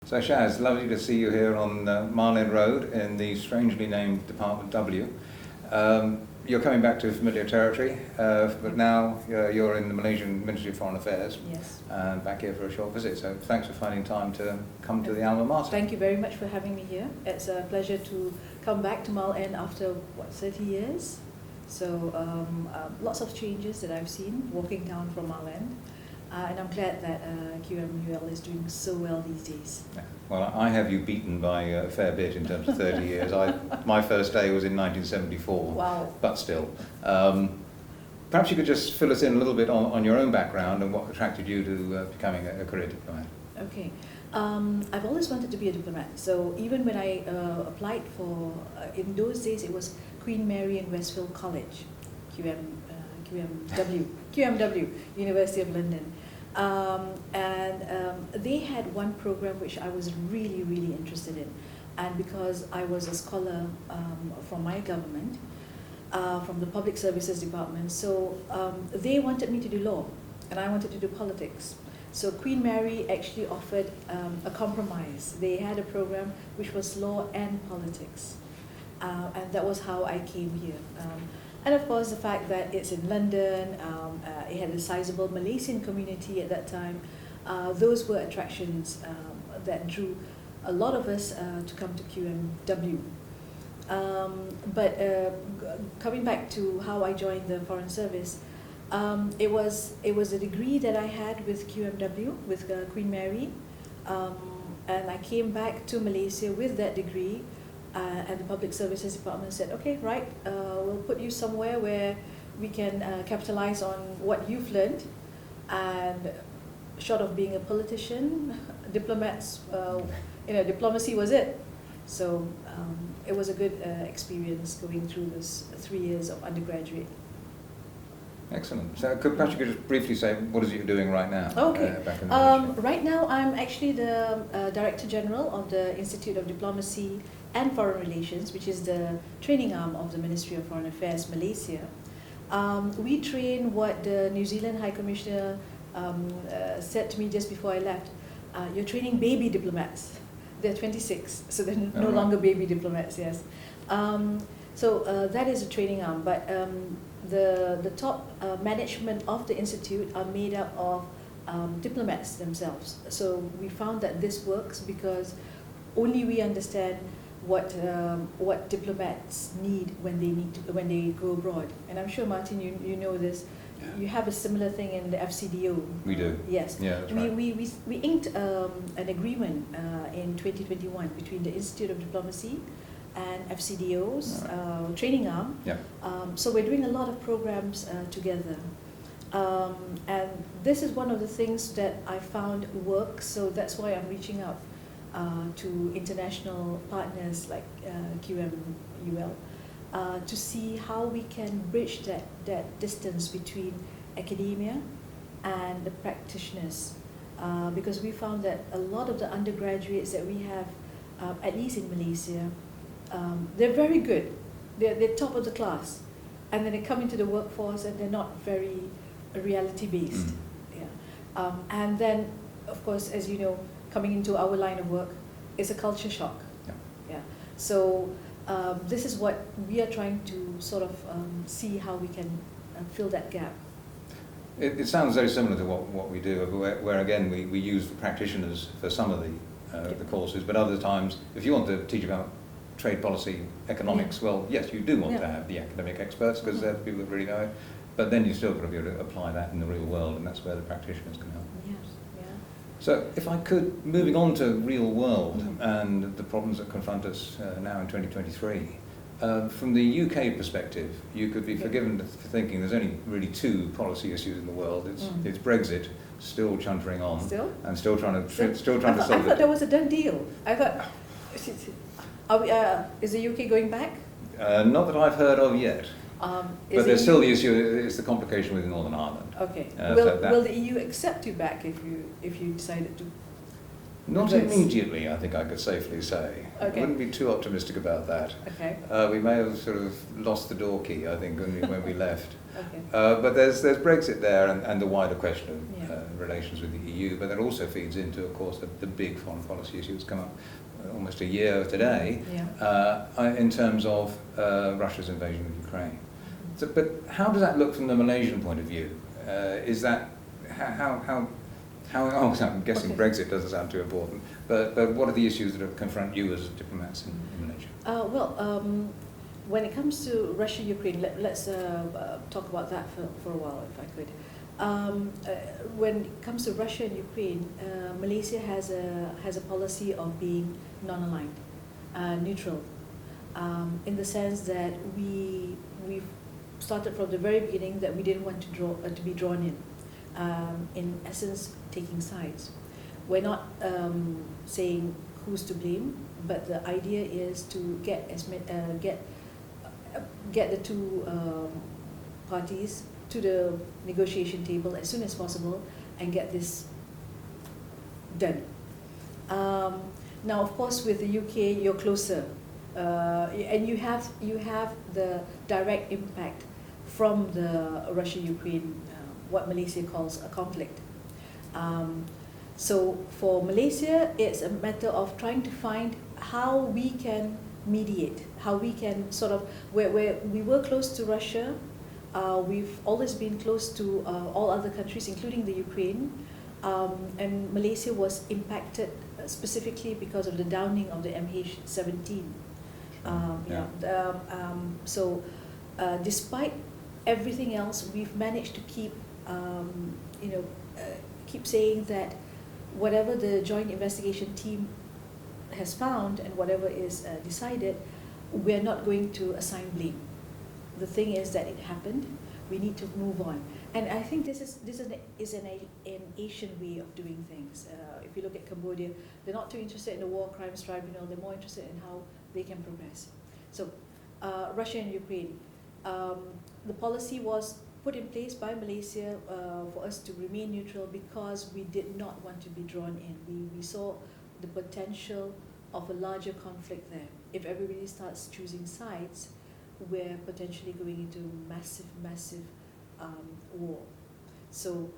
So Shaz, lovely to see you here on Marlin Road in the strangely named Department W. You're coming back to familiar territory, but now you're in the Malaysian Ministry of Foreign Affairs. Yes. And back here for a short visit, so thanks for finding time to come to the alma mater. Thank you very much for having me here. It's a pleasure to come back to Mal-N after, 30 years? So lots of changes that I've seen walking down from Mal-N. And I'm glad that QMUL is doing so well these days. Yeah. Well, I have you beaten by a fair bit in terms of 30 years. My first day was in 1974. Wow. But still. Perhaps you could just fill us in a little bit on your own background and what attracted you to becoming a career diplomat. Okay. I've always wanted to be a diplomat. So even when I applied for, in those days it was Queen Mary and Westfield College, QMW, University of London. They had one program which I was really, really interested in. And because I was a scholar from my government, from the Public Services Department, so they wanted me to do law, and I wanted to do politics. So Queen Mary actually offered a compromise. They had a program which was law and politics. And that was how I came here. And of course, the fact that it's in London, it had a sizable Malaysian community at that time, those were attractions that drew a lot of us to come to QMW. But coming back to how I joined the Foreign Service, it was a degree that I had with QMW, with Queen Mary, and I came back to Malaysia with that degree. And the Public Services Department said, okay, right, we'll put you somewhere where we can capitalize on what you've learned. And short of being a politician, diplomats, diplomacy was it. So it was a good experience going through this 3 years of undergraduate. Excellent. So perhaps you could just briefly say, what is it you're doing right now? Okay. Back in the ministry? Right now, I'm actually the Director General of the Institute of Diplomacy and Foreign Relations, which is the training arm of the Ministry of Foreign Affairs, Malaysia. We train what the New Zealand High Commissioner said to me just before I left. You're training baby diplomats. They're 26, so they're no longer baby diplomats, yes. So that is a training arm, but the top management of the Institute are made up of diplomats themselves. So we found that this works because only we understand what diplomats need when they go abroad. And I'm sure, Martin, you know this. You have a similar thing in the FCDO. We do. Yes. Yeah, that's right. We inked an agreement in 2021 between the Institute of Diplomacy and FCDO's training arm. Yeah. So we're doing a lot of programs together. And this is one of the things that I found works, so that's why I'm reaching out to international partners like QMUL to see how we can bridge that distance between academia and the practitioners. Because we found that a lot of the undergraduates that we have, at least in Malaysia, they're very good. They're top of the class. And then they come into the workforce and they're not very reality-based. Yeah. And then, of course, as you know, coming into our line of work is a culture shock. Yeah. So this is what we are trying to sort of see how we can fill that gap. It sounds very similar to what we do, where again we use the practitioners for some of the courses, but other times, if you want to teach about trade policy, economics, well, yes, you do want to have the academic experts because they're the people that really know it, but then you've still got to be able to apply that in the real world, and that's where the practitioners can help. Yes, yeah. So if I could, moving on to real world and the problems that confront us now in 2023, from the UK perspective, you could be forgiven for thinking there's only really two policy issues in the world. It's Brexit, still chuntering on, and still trying to solve it. I thought that was a done deal. I thought, is the UK going back? Not that I've heard of yet. But there's still the issue, it's the complication with Northern Ireland. Okay. Will the EU accept you back if you decided to? Not reverse? immediately, I think I could safely say. Okay. I wouldn't be too optimistic about that. Okay. We may have sort of lost the door key, I think, when we left. Okay. But there's Brexit there and the wider question of Yeah. relations with the EU, but that also feeds into, of course, the big foreign policy issue that's come up almost a year today Yeah. in terms of Russia's invasion of Ukraine. So, but how does that look from the Malaysian point of view? Is that how oh, I'm guessing Okay. Brexit doesn't sound too important, but what are the issues that confront you as diplomats in Malaysia? When it comes to Russia-Ukraine, let's talk about that for a while, if I could. When it comes to Russia and Ukraine, Malaysia has a policy of being non-aligned, neutral, in the sense that we've started from the very beginning that we didn't want to be drawn in essence, taking sides. We're not saying who's to blame, but the idea is to get the two parties to the negotiation table as soon as possible and get this done. Now, of course, with the UK, you're closer, and you have the direct impact from the Russia-Ukraine, what Malaysia calls a conflict. So for Malaysia, it's a matter of trying to find how we can mediate, how we can sort of, where we were close to Russia, we've always been close to all other countries, including the Ukraine, and Malaysia was impacted specifically because of the downing of the MH17. So despite everything else, we've managed to keep keep saying that whatever the joint investigation team has found and whatever is decided, we're not going to assign blame. The thing is that it happened. We need to move on, and I think this is an Asian way of doing things. If you look at Cambodia, they're not too interested in the War Crimes Tribunal. They're more interested in how they can progress. So, Russia and Ukraine, the policy was put in place by Malaysia for us to remain neutral because we did not want to be drawn in. We saw the potential of a larger conflict there. If everybody starts choosing sides, we're potentially going into massive war. So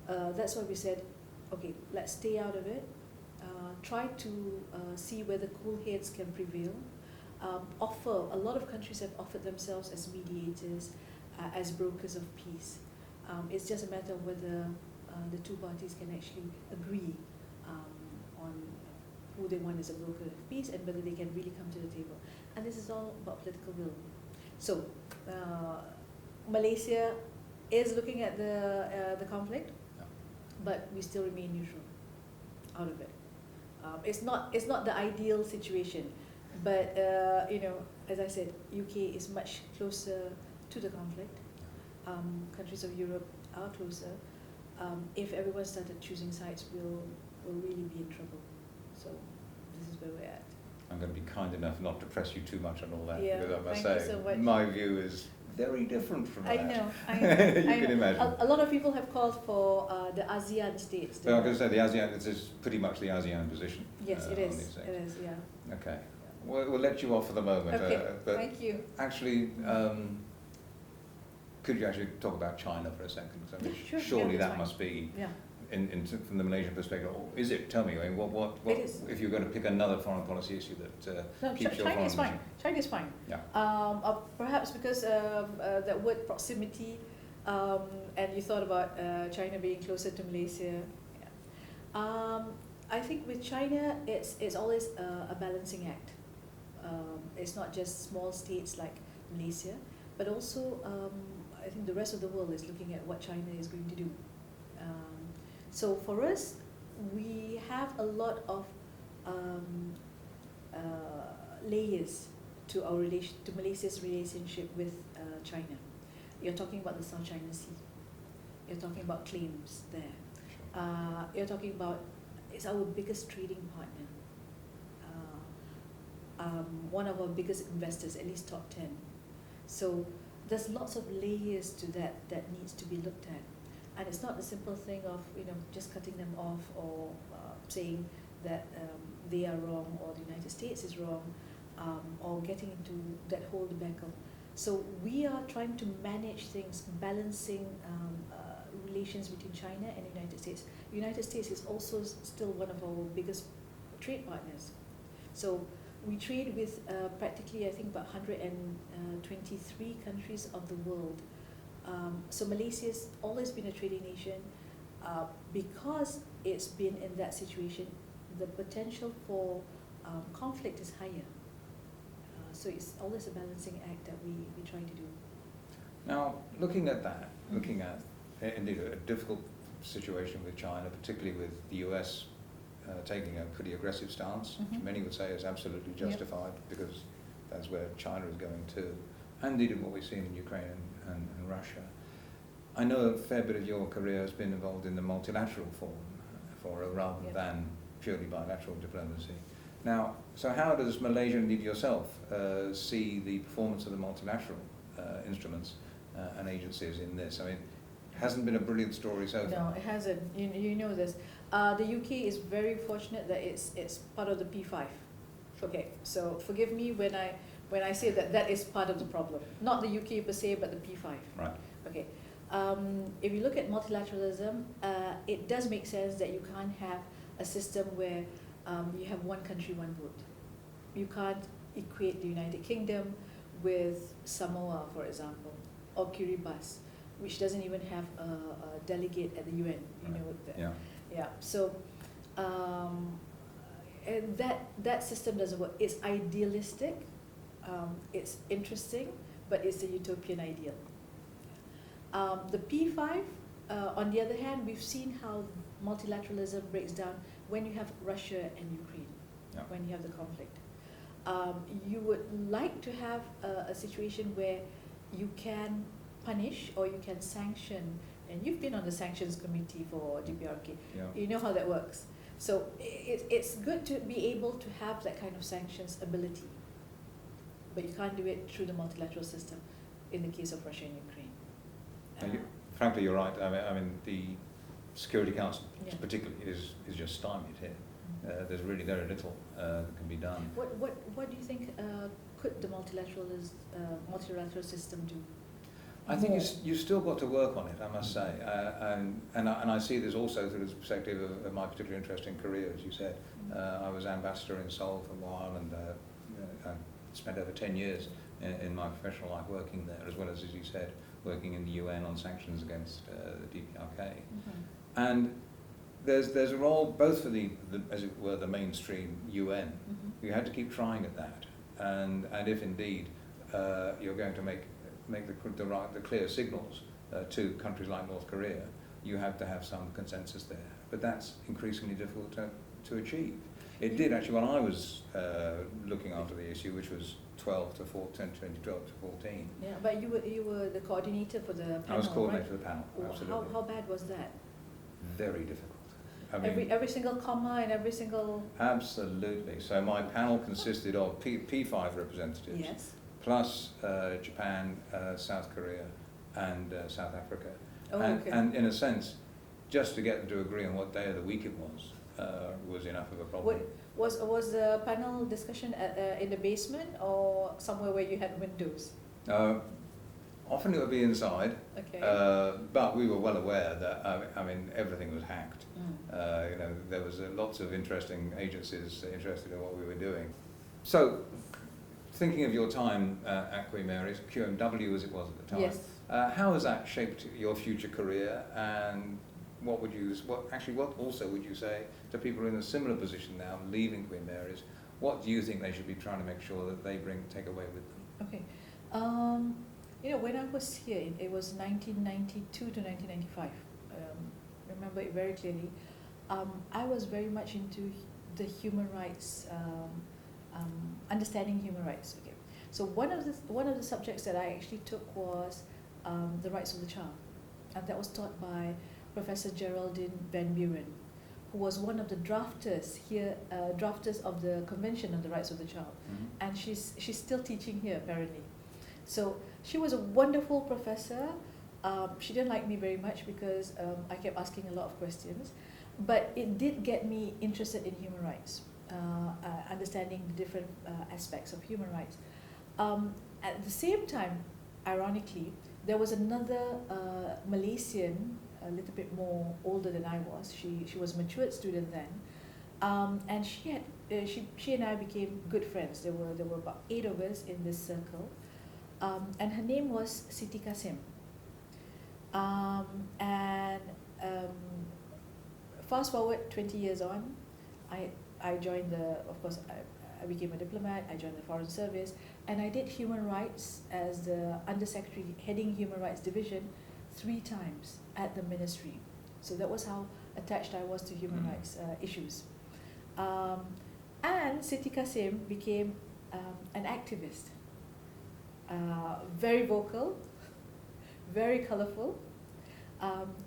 that's why we said, okay, let's stay out of it. Try to see whether cool heads can prevail. A lot of countries have offered themselves as mediators, as brokers of peace. It's just a matter of whether the two parties can actually agree on who they want as a broker of peace and whether they can really come to the table. And this is all about political will. So Malaysia is looking at the conflict, but we still remain neutral out of it. It's not the ideal situation, but as I said, UK is much closer to the conflict. Countries of Europe are closer. If everyone started choosing sides, we'll really be in trouble. So this is where we're at. I'm going to be kind enough not to press you too much on all that, Yeah, because I must thank say, you so much. my view is very different from that. I know. You can imagine. A lot of people have called for the ASEAN states. So I'm going to say the ASEAN, this is pretty much the ASEAN position. Yes, it on is. these things. It is, yeah. Okay. We'll let you off for the moment. Okay, but thank you. actually, could you actually talk about China for a second? I mean, Sure, surely yeah, that's that fine. must be, Yeah. from the Malaysian perspective, or is it? Tell me, I mean, what It is. if you're going to pick another foreign policy issue that No, keeps your China foreign is fine. mission? China is fine. Yeah. Perhaps because that word proximity, and you thought about China being closer to Malaysia. Yeah. I think with China, it's always a balancing act. It's not just small states like Malaysia, but also I think the rest of the world is looking at what China is going to do. So for us, we have a lot of layers to our to Malaysia's relationship with China. You're talking about the South China Sea. You're talking about claims there. You're talking about, it's our biggest trading partner. One of our biggest investors, at least top 10. So there's lots of layers to that needs to be looked at. And it's not the simple thing of just cutting them off or saying that they are wrong or the United States is wrong, or getting into that whole debacle. So we are trying to manage things, balancing relations between China and the United States. The United States is also still one of our biggest trade partners. So we trade with practically, I think, about 123 countries of the world. So Malaysia's always been a trading nation. Because it's been in that situation, the potential for conflict is higher. So it's always a balancing act that we try to do. Now, looking at that, looking at indeed a difficult situation with China, particularly with the US taking a pretty aggressive stance, which many would say is absolutely justified, because that's where China is going to, and indeed what we've seen in Ukraine and Russia. I know a fair bit of your career has been involved in the multilateral forum rather than purely bilateral diplomacy. Now, so how does Malaysia, indeed yourself, see the performance of the multilateral instruments and agencies in this? I mean, it hasn't been a brilliant story so far. No, it hasn't. You know this. The UK is very fortunate that it's part of the P5. Okay, so forgive me when I say that is part of the problem. Not the UK per se, but the P5. Right. Okay. If you look at multilateralism, it does make sense that you can't have a system where you have one country, one vote. You can't equate the United Kingdom with Samoa, for example, or Kiribati, which doesn't even have a delegate at the UN. You know that. Yeah. Yeah. So, and that system doesn't work. It's idealistic, it's interesting, but it's a utopian ideal. The P5, on the other hand, we've seen how multilateralism breaks down when you have Russia and Ukraine, when you have the conflict. You would like to have a situation where you can punish or you can sanction, and you've been on the sanctions committee for DPRK. You know how that works. So it's good to be able to have that kind of sanctions ability, but you can't do it through the multilateral system in the case of Russia and Ukraine. Frankly, you're right. I mean, the Security Council particularly is just stymied here. There's really very little that can be done. What do you think could the multilateral system do? I think you've still got to work on it, I must say. And I see this also through the perspective of my particular interest in career, as you said. I was ambassador in Seoul for a while, and I spent over 10 years in my professional life working there, as well as you said, working in the UN on sanctions against the DPRK. And there's a role both for the as it were, the mainstream UN. You had to keep trying at that, and if indeed you're going to make the clear signals to countries like North Korea, you have to have some consensus there. But that's increasingly difficult to achieve. It did actually when I was looking after the issue, which was 2012 to 14. Yeah, but you were the coordinator for the panel. I was coordinator right? of the panel. Absolutely. How bad was that? Very difficult. I mean, every single comma and every single. Absolutely. So my panel consisted of P5 representatives, plus Japan, South Korea, and South Africa. And in a sense, just to get them to agree on what day of the week it was enough of a problem. Was the panel discussion in the basement or somewhere where you had windows? Often it would be inside, okay. But we were well aware that I mean everything was hacked. There was lots of interesting agencies interested in what we were doing. So, thinking of your time at Queen Mary's, QMW as it was at the time, yes. How has that shaped your future career, and what also would you say to people in a similar position now, leaving Queen Mary's? What do you think they should be trying to make sure that they take away with them? Okay. When I was here, it was 1992 to 1995. Remember it very clearly. I was very much into the human rights, understanding human rights. Okay. So one of the subjects that I actually took was the rights of the child, and that was taught by Professor Geraldine Van Buren, who was one of the drafters of the Convention on the Rights of the Child, and she's still teaching here apparently. So she was a wonderful professor. She didn't like me very much because I kept asking a lot of questions, but it did get me interested in human rights, understanding the different aspects of human rights. At the same time, ironically, there was another Malaysian, a little bit more older than I was. She was a matured student then, and she and I became good friends. There were about 8 of us in this circle, and her name was Siti Kasim. Fast forward 20 years on, I joined I became a diplomat, I joined the Foreign Service, and I did human rights as the Undersecretary heading Human Rights Division 3 times at the ministry. So that was how attached I was to human rights issues. And Siti Kasim became an activist, very vocal, very colourful.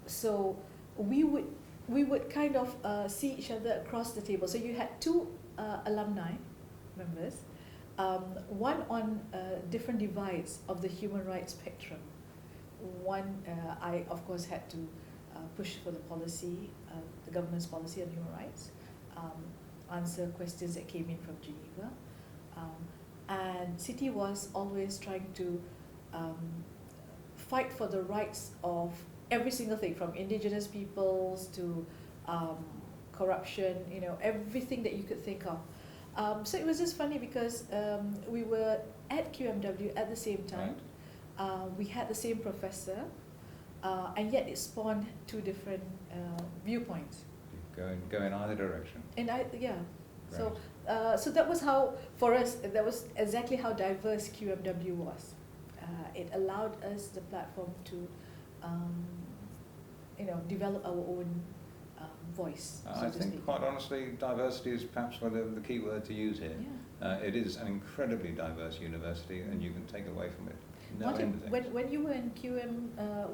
So we would kind of see each other across the table. So you had 2 alumni members, one on different divides of the human rights spectrum. One, I of course had to push for the policy, the government's policy on human rights, answer questions that came in from Geneva. And Siti was always trying to fight for the rights of every single thing, from indigenous peoples to corruption, everything that you could think of. So it was just funny because we were at QMW at the same time. Right. We had the same professor, and yet it spawned 2 different viewpoints. Go in either direction. Yeah. Right. So that was how, for us, that was exactly how diverse QMW was. It allowed us the platform to, develop our own voice. I think, quite honestly, diversity is perhaps the key word to use here. Yeah. It is an incredibly diverse university, and you can take away from it no end of things. When you were in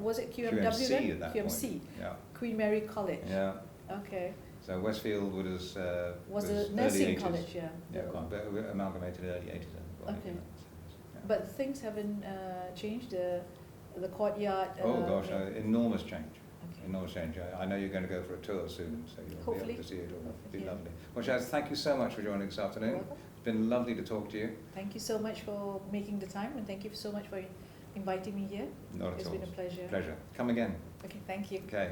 was it QMW QMC then? at that QMC, point. Yeah. Queen Mary College. Yeah. Okay. So Westfield was a nursing college, yeah. Yeah, but amalgamated early 80s. Okay. Yeah. But things haven't changed, the courtyard? Oh gosh, enormous change. Okay. Enormous change. I know you're going to go for a tour soon, so you'll Hopefully. be able to see it all. It'll be lovely. Well, Shaz, thank you so much for joining this afternoon. It's been lovely to talk to you. Thank you so much for making the time, and thank you so much for inviting me here. Not at all. It's been a pleasure. Pleasure. Come again. Okay, thank you. Okay.